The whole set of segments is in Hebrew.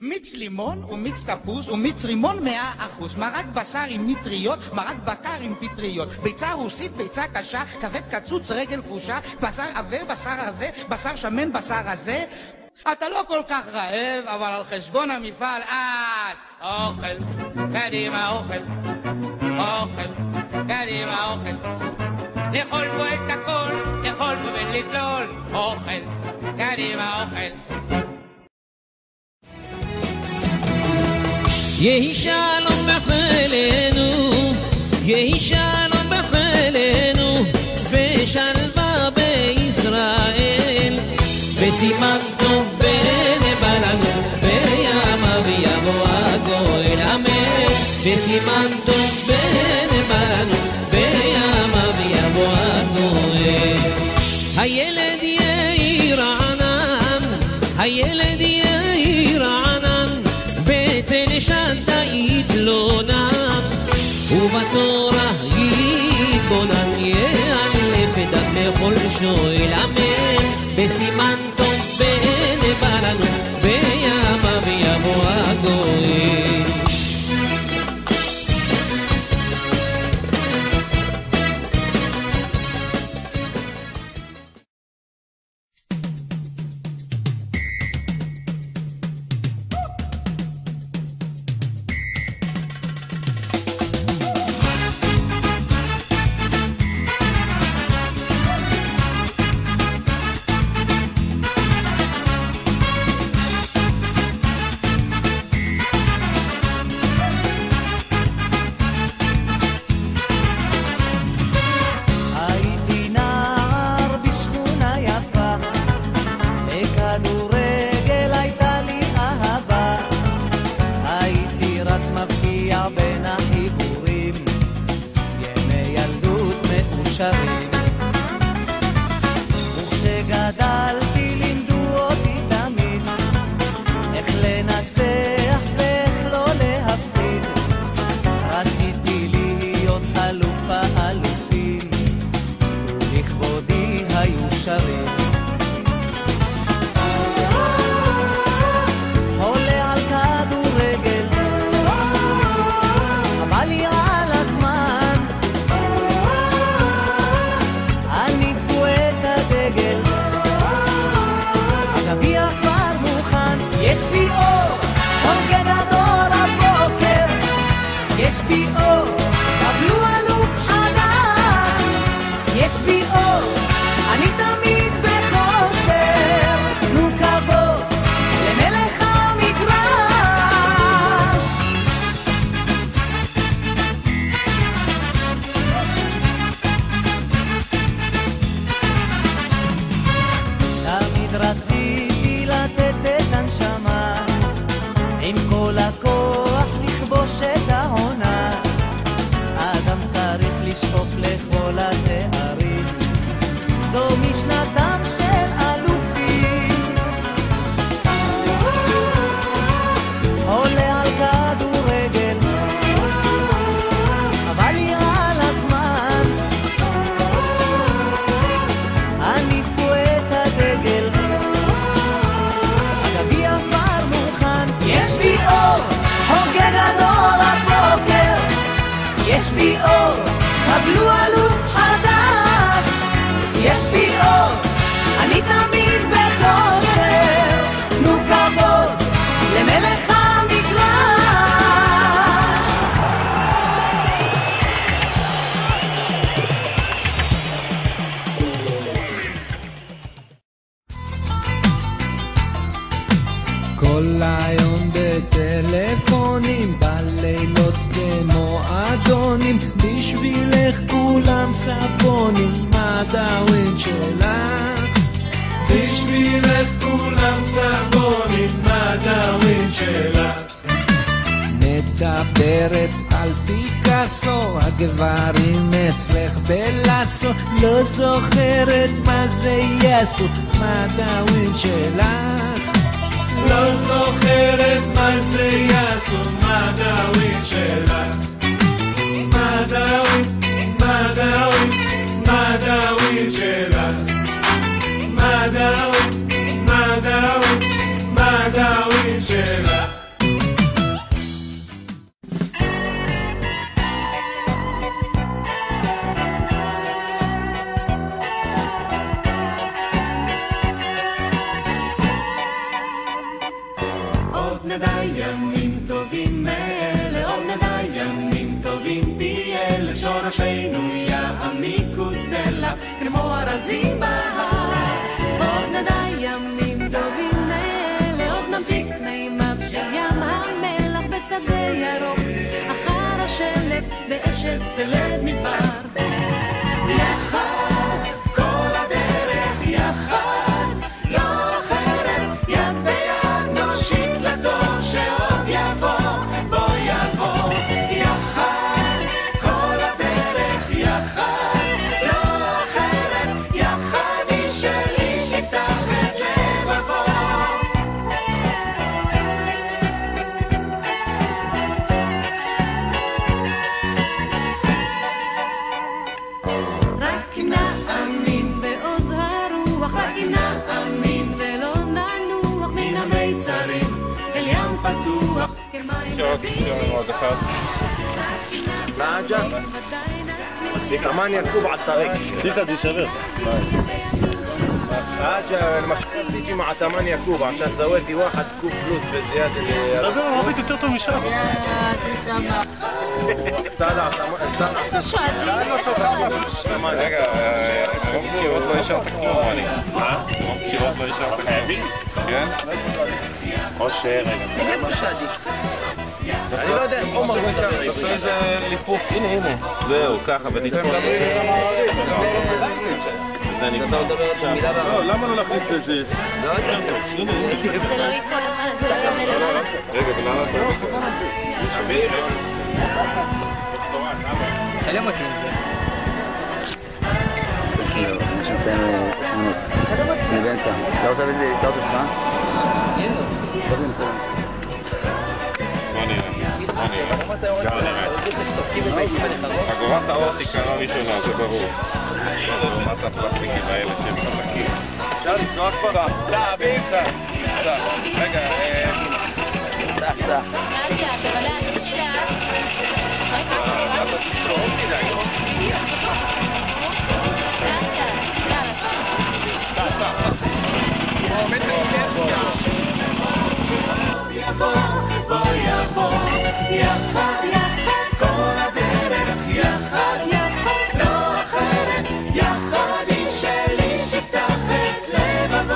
מיץ לימון ומיץ תפוז ומיץ רימון 100%, מרק בשר עם מטריות, מרק בקר עם פטריות, ביצה רוסית, ביצה קשה, כבד קצוץ, רגל כרושה, בשר עבר, בשר הזה, בשר שמן, בשר הזה. אתה לא כל כך רעב, אבל על חשבון המפעל, אוכל, קדימה אוכל, אוכל, קדימה אוכל. לאכול פה את הכל, לאכול פה ולסלול, אוכל, קדימה אוכל. יהי שלום בחילנו, יהי שלום בחילנו, ושלווה בישראל, וסימן טוב בנבא לנו, וימה ויבוא הגואל, אמן. וסימן טוב בנבא לנו, וימה ויבוא הגואל. הילד יהי רענן, הילד יהי רענן, בצל שדה יתלונן, ובתורה יתבונן, יאלף דת לכל שואל, אמן. בסימן טוב בנבא לנו, וימה ויבוא הגואל. שרים. עולה על כדורגל, אבל יראה לזמן, עניפו את הדגל, הגביע כבר מוכן. יש בי אור, הוגה גדול הבוקר, יש בי אור, קבלו אלוף חדש. יש בי אור, אני תמיד בחושר, תנו כבוד למלך המגרש. תמיד רציתי לתת את הנשמה, עם כל הכוח לכבוש את העונה. אדם צריך לשאוף לכל התארים, זו משנתם של אלופים. עולה על כדורגל, אבל יראה לזמן, עניפו את הדגל, הגביע כבר מוכן. יש בי אור, הוגה גדול הבוקר, יש בי אור, קבלו אלוף חדש. יש בי אור, אני תמיד בחושר, תנו כבוד למלך המגרש. כל היום בטלפונים, בלילות במועדונים, בשבילך כולם ספונים, מה דאווין שלך? בשבילך כולם ספונים, מה דאווין שלך? מדברת על פיקאסו, הגברים אצלך בלאסו, לא זוכרת מה זה יעשו, מה דאווין שלך? לא זוכרת מה זה יעשו, מה דאווין שלך? מה דאווין, מה דאווין, מה דאווין שלך? מה דאווין, מה דאווין, מה דאווין שלך? נדע ימים טובים מאלה, עוד נדע ימים טובים פי אלף, שורשינו יעמיקו סלע כמו ארזים בהר. עוד נדע ימים טובים מאלה, עוד נמתיק מימיו של ים המלח בשדה ירוק, אחר השלב באשת בלב מדבר. יחד כל הדרך, יחד לא אחרת, יד ביד נושיט לטוב שעוד יבוא, בוא יבוא. יחד כל הדרך, יחד לא אחרת, יחד איש אל איש יפתח את לבבו. רק אם נאמין בעוז הרוח, רק אם נאמין ולא ננוח מן המיצרים אל ים פתוח כמים רבים. نعجة كمان يكتب على الطريق تقدر تشغل حاجة المشكلة تيجي مع 8 كوب عشان زودي 1 كوب فلوس بالزيادة اللي طب ما بيتك تقطع من شهر طلع ممكن والله يشرطك يوماني ممكن والله يشرطك حبيبي كان خش شارع אני לא יודע, עומר תעשה איזה ליפוף, הנה זהו, ככה ותתפור זה נקטע לדבר שם לא, למה לא להכניס לזה? לא יודע הנה רגע, בלעלה חביב חלם אותי עם זה כאילו, אני שנתיים אני באמצע אתה רוצה להביא לי את האוטו שלך? אין לו בוא נראה אגורת האור תיקרה ראשונה, זה ברור אגורת הפלסטיקים האלה שהם חזקים אפשר לשמוח פה? רגע, סע. נדיה, תבלה, תתחיל לאט. רגע, למה תשרור כדאי? בדיוק, נכון. נדיה, יאללה. בוא יבוא, יחד יחד כל הדרך, יחד יחד לא אחרת, יחד איש אל איש יפתח את לבבו.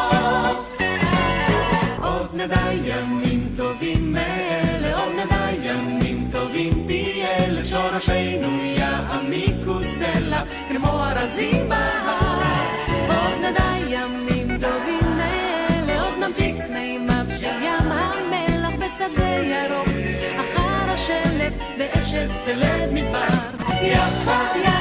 עוד נדע ימים טובים מאלה, עוד נדע ימים טובים פי אלף, שורשינו יעמיקו סלע כמו ארזים בהר. עוד נדע ימים טובים מאלה, עוד נמתיק מימיו של ים המלח בשדה ירוק, אחר השלג ואשת בלב מדבר. יחד